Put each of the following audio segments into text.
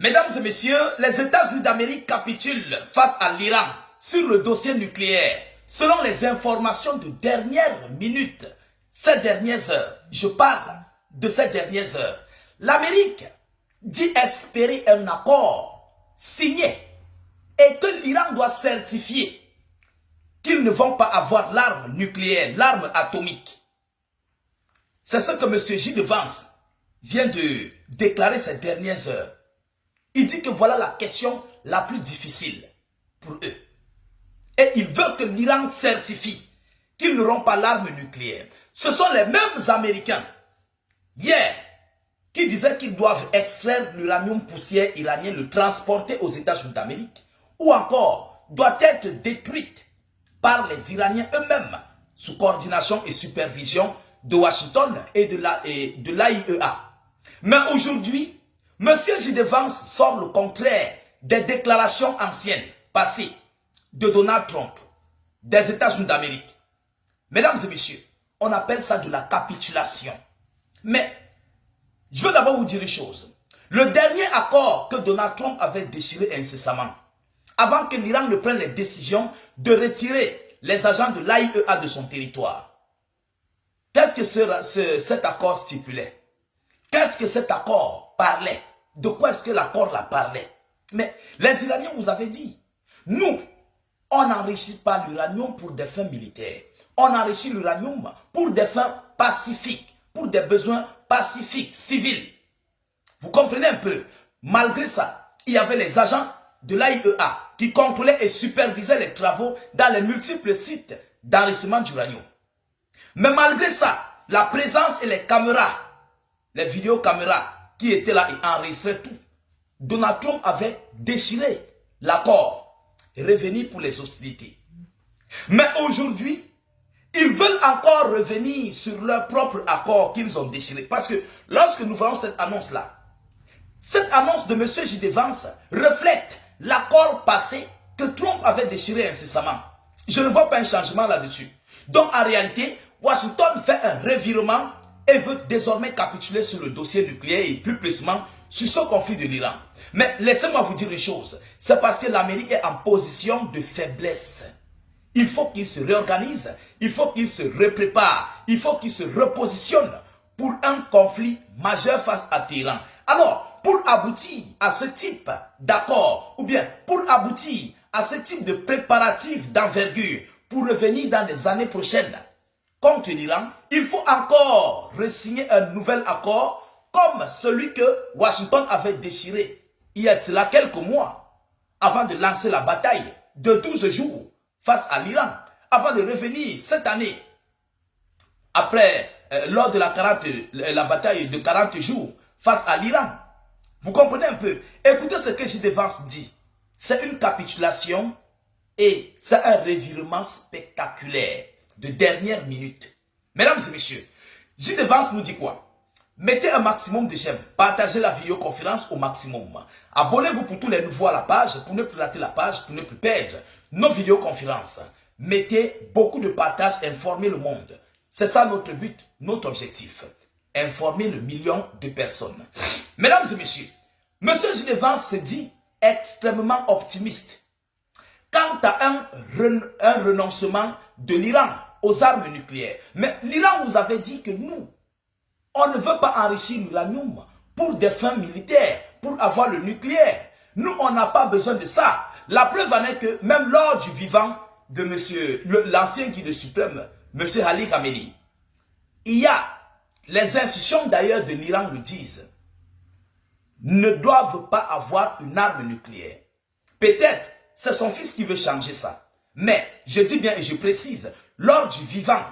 Mesdames et messieurs, les États-Unis d'Amérique capitulent face à l'Iran sur le dossier nucléaire. Selon les informations de dernière minute, ces dernières heures, je parle de ces dernières heures, l'Amérique dit espérer un accord signé et que l'Iran doit certifier qu'ils ne vont pas avoir l'arme nucléaire, l'arme atomique. C'est ce que M. J. Vance vient de déclarer ces dernières heures. Il dit que voilà la question la plus difficile pour eux. Et il veut que l'Iran certifie qu'ils n'auront pas l'arme nucléaire. Ce sont les mêmes Américains, hier, qui disaient qu'ils doivent extraire l'uranium poussière iranien, le transporter aux États-Unis d'Amérique, ou encore doit être détruite par les Iraniens eux-mêmes, sous coordination et supervision de Washington et de l'AIEA. Mais aujourd'hui, M. J. Vance sort le contraire des déclarations anciennes, passées, de Donald Trump, des États-Unis d'Amérique. Mesdames et messieurs, on appelle ça de la capitulation. Mais, je veux d'abord vous dire une chose. Le dernier accord que Donald Trump avait déchiré incessamment, avant que l'Iran ne prenne les décisions de retirer les agents de l'AIEA de son territoire, qu'est-ce que cet accord stipulait? Qu'est-ce que cet accord parlait? De quoi est-ce que l'accord la parlait? Mais les Iraniens vous avaient dit, nous, on n'enrichit pas l'uranium pour des fins militaires. On enrichit l'uranium pour des fins pacifiques, pour des besoins pacifiques, civils. Vous comprenez un peu? Malgré ça, il y avait les agents de l'AIEA qui contrôlaient et supervisaient les travaux dans les multiples sites d'enrichissement d'uranium. Mais malgré ça, la présence et les caméras, les vidéocaméras qui étaient là et enregistraient tout, Donald Trump avait déchiré l'accord et revenu pour les hostilités. Mais aujourd'hui, ils veulent encore revenir sur leur propre accord qu'ils ont déchiré. Parce que lorsque nous voyons cette annonce-là, cette annonce de M. J. Vance reflète l'accord passé que Trump avait déchiré incessamment. Je ne vois pas un changement là-dessus. Donc en réalité, Washington fait un revirement et veut désormais capituler sur le dossier nucléaire et plus précisément sur ce conflit de l'Iran. Mais laissez-moi vous dire une chose, c'est parce que l'Amérique est en position de faiblesse. Il faut qu'il se réorganise, il faut qu'il se reprépare, il faut qu'il se repositionne pour un conflit majeur face à Téhéran. Alors, pour aboutir à ce type d'accord, ou bien pour aboutir à ce type de préparatifs d'envergure, pour revenir dans les années prochaines contre l'Iran, il faut encore re-signer un nouvel accord comme celui que Washington avait déchiré il y a de cela quelques mois, avant de lancer la bataille de 12 jours face à l'Iran, avant de revenir cette année, après, lors de la bataille de 40 jours face à l'Iran. Vous comprenez un peu? Écoutez ce que J. Vance dit. C'est une capitulation et c'est un revirement spectaculaire de dernière minute. Mesdames et messieurs, J. Vance nous dit quoi? Mettez un maximum de j'aime, partagez la vidéoconférence au maximum. Abonnez-vous pour tous les nouveaux à la page, pour ne plus rater la page, pour ne plus perdre nos vidéoconférences. Mettez beaucoup de partage, informez le monde. C'est ça notre but, notre objectif. Informer le million de personnes. Mesdames et messieurs, M. J. Vance se dit extrêmement optimiste quant à un renoncement de l'Iran aux armes nucléaires. Mais l'Iran vous avait dit que nous, on ne veut pas enrichir l'uranium pour des fins militaires, pour avoir le nucléaire. Nous, on n'a pas besoin de ça. La preuve en est que même lors du vivant de l'ancien guide suprême, M. Ali Khamenei, il y a, les institutions d'ailleurs de l'Iran le disent, ne doivent pas avoir une arme nucléaire. Peut-être, c'est son fils qui veut changer ça. Mais, je dis bien et je précise, lors du vivant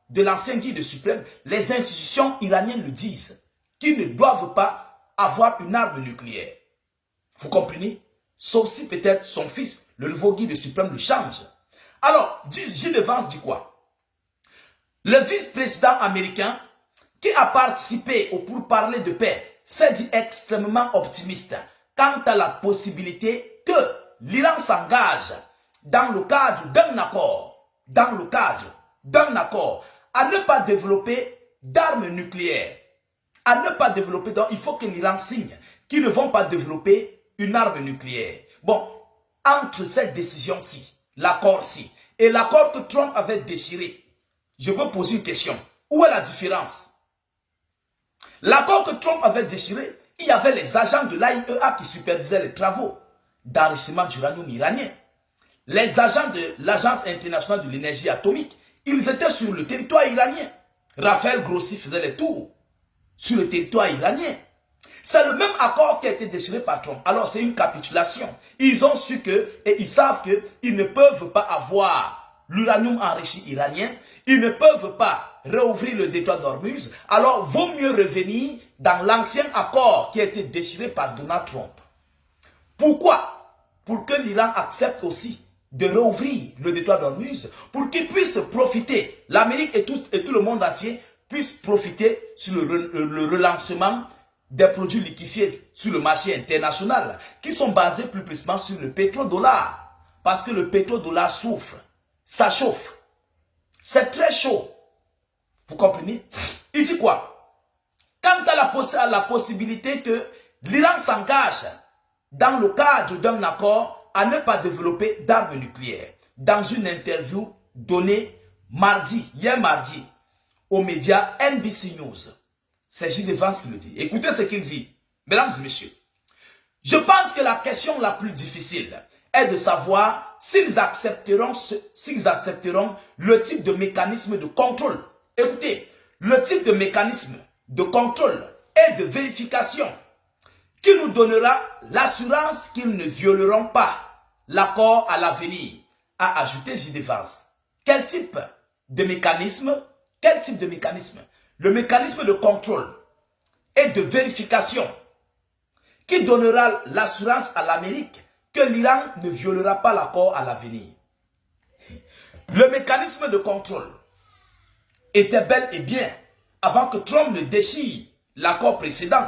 de l'ancien guide suprême, les institutions iraniennes le disent, qu'ils ne doivent pas avoir une arme nucléaire. Vous comprenez? Sauf si peut-être son fils, le nouveau guide suprême, le change. Alors, J. Vance dit quoi? Le vice-président américain, qui a participé au pourparlers de paix, s'est dit extrêmement optimiste quant à la possibilité que l'Iran s'engage dans le cadre d'un accord, à ne pas développer d'armes nucléaires, à ne pas développer, donc il faut que l'Iran signe qu'ils ne vont pas développer une arme nucléaire. Bon, entre cette décision-ci, l'accord-ci, et l'accord que Trump avait déchiré, je veux poser une question. Où est la différence? L'accord que Trump avait déchiré, il y avait les agents de l'AIEA qui supervisaient les travaux d'enrichissement d'uranium iranien. Les agents de l'Agence internationale de l'énergie atomique, ils étaient sur le territoire iranien. Raphaël Grossi faisait les tours sur le territoire iranien. C'est le même accord qui a été déchiré par Trump. Alors c'est une capitulation. Ils ont su que, et ils savent qu'ils ne peuvent pas avoir l'uranium enrichi iranien. Ils ne peuvent pas réouvrir le détroit d'Ormuz. Alors vaut mieux revenir dans l'ancien accord qui a été déchiré par Donald Trump. Pourquoi? Pour que l'Iran accepte aussi de réouvrir le détroit d'Ormuz, pour qu'il puisse profiter, l'Amérique et tout le monde entier puissent profiter sur le relancement des produits liquéfiés sur le marché international, qui sont basés plus précisément sur le pétrodollar. Parce que le pétrodollar souffre, ça chauffe, c'est très chaud. Vous comprenez? Il dit quoi? Quant à la possibilité que l'Iran s'engage dans le cadre d'un accord à ne pas développer d'armes nucléaires. Dans une interview donnée hier mardi, aux médias NBC News, c'est J.D. Vance qui le dit. Écoutez ce qu'il dit. Mesdames et messieurs, je pense que la question la plus difficile est de savoir s'ils accepteront le type de mécanisme de contrôle. Écoutez, le type de mécanisme de contrôle et de vérification qui nous donnera l'assurance qu'ils ne violeront pas l'accord à l'avenir, a ajouté J.D. Vance. Quel type de mécanisme? Quel type de mécanisme? Le mécanisme de contrôle et de vérification qui donnera l'assurance à l'Amérique que l'Iran ne violera pas l'accord à l'avenir. Le mécanisme de contrôle était bel et bien avant que Trump ne déchire l'accord précédent.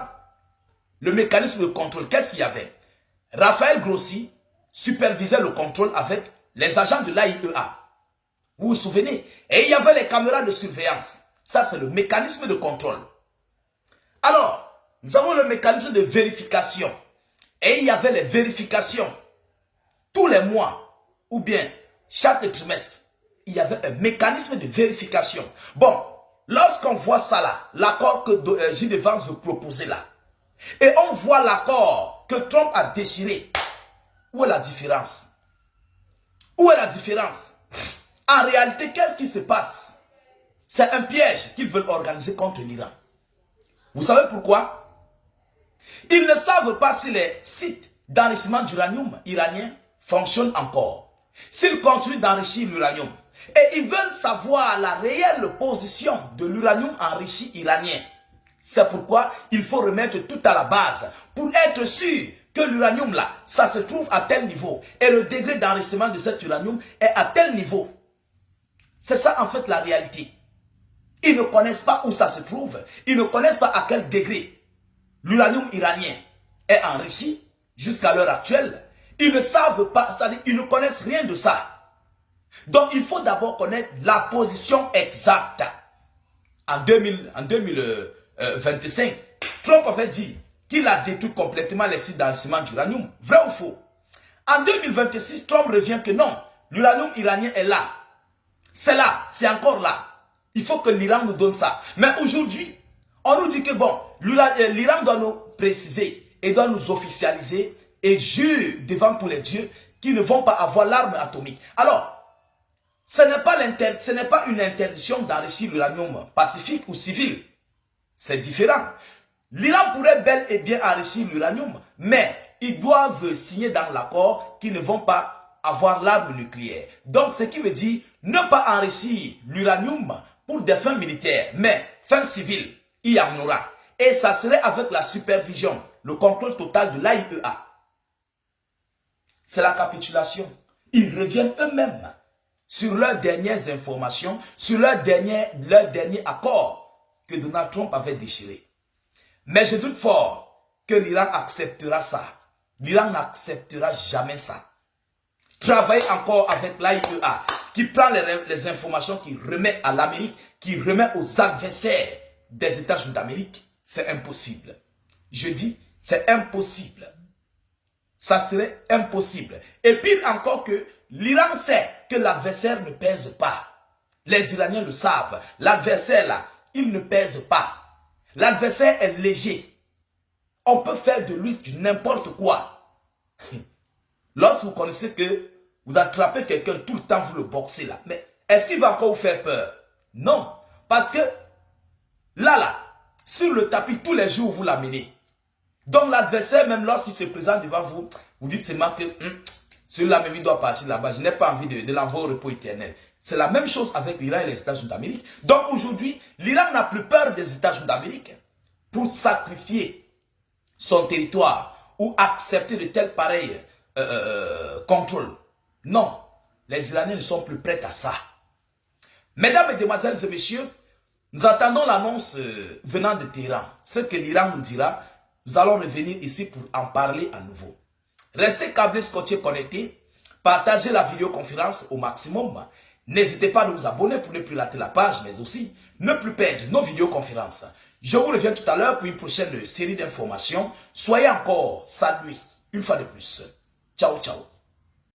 Le mécanisme de contrôle, qu'est-ce qu'il y avait? Raphaël Grossi supervisait le contrôle avec les agents de l'AIEA. Vous vous souvenez? Et il y avait les caméras de surveillance. Ça, c'est le mécanisme de contrôle. Alors, nous avons le mécanisme de vérification. Et il y avait les vérifications. Tous les mois, ou bien chaque trimestre, il y avait un mécanisme de vérification. Bon, lorsqu'on voit ça là, l'accord que J.D. Vance veut proposer là, et on voit l'accord que Trump a déchiré, où est la différence? Où est la différence? En réalité, qu'est-ce qui se passe? C'est un piège qu'ils veulent organiser contre l'Iran. Vous savez pourquoi? Ils ne savent pas si les sites d'enrichissement d'uranium iranien fonctionnent encore. S'ils continuent d'enrichir l'uranium. Et ils veulent savoir la réelle position de l'uranium enrichi iranien. C'est pourquoi il faut remettre tout à la base pour être sûr que l'uranium là, ça se trouve à tel niveau. Et le degré d'enrichissement de cet uranium est à tel niveau. C'est ça en fait la réalité. Ils ne connaissent pas où ça se trouve. Ils ne connaissent pas à quel degré l'uranium iranien est enrichi jusqu'à l'heure actuelle. Ils ne savent pas, c'est-à-dire ils ne connaissent rien de ça. Donc il faut d'abord connaître la position exacte. En 2025, Trump avait dit qu'il a détruit complètement les sites d'enrichissement d'uranium. Vrai ou faux? En 2026, Trump revient que non, l'uranium iranien est là. C'est là, c'est encore là. Il faut que l'Iran nous donne ça. Mais aujourd'hui, on nous dit que bon, l'Iran doit nous préciser et doit nous officialiser et jure devant tous les dieux qu'ils ne vont pas avoir l'arme atomique. Alors, ce n'est pas une interdiction d'enrichir l'uranium pacifique ou civil. C'est différent. L'Iran pourrait bel et bien enrichir l'uranium, mais ils doivent signer dans l'accord qu'ils ne vont pas avoir l'arme nucléaire. Donc, ce qui veut dire ne pas enrichir l'uranium pour des fins militaires, mais fins civiles, il y en aura. Et ça serait avec la supervision, le contrôle total de l'AIEA. C'est la capitulation. Ils reviennent eux-mêmes sur leurs dernières informations, sur leur dernier accord que Donald Trump avait déchiré. Mais je doute fort que l'Iran acceptera ça. L'Iran n'acceptera jamais ça. Travailler encore avec l'AIEA, qui prend les informations, qui remet à l'Amérique, qui remet aux adversaires des États-Unis d'Amérique, c'est impossible. Je dis, c'est impossible. Ça serait impossible. Et pire encore que l'Iran sait que l'adversaire ne pèse pas. Les Iraniens le savent. L'adversaire là, il ne pèse pas. L'adversaire est léger. On peut faire de lui du n'importe quoi. Lorsque vous connaissez que vous attrapez quelqu'un tout le temps, vous le boxez là. Mais est-ce qu'il va encore vous faire peur? Non. Parce que là, sur le tapis, tous les jours, vous l'amenez. Donc l'adversaire, même lorsqu'il se présente devant vous, vous dites seulement que celui-là même il doit partir là-bas. Je n'ai pas envie de l'envoyer au repos éternel. C'est la même chose avec l'Iran et les États-Unis d'Amérique. Donc aujourd'hui, l'Iran n'a plus peur des États-Unis d'Amérique pour sacrifier son territoire ou accepter de tels pareils contrôles. Non, les Iraniens ne sont plus prêts à ça. Mesdames, Mesdemoiselles et Messieurs, nous attendons l'annonce venant de Téhéran. Ce que l'Iran nous dira, nous allons revenir ici pour en parler à nouveau. Restez câblés, scotchés, connectés. Partagez la vidéoconférence au maximum. N'hésitez pas à vous abonner pour ne plus rater la page, mais aussi ne plus perdre nos vidéoconférences. Je vous reviens tout à l'heure pour une prochaine série d'informations. Soyez encore salués une fois de plus. Ciao, ciao.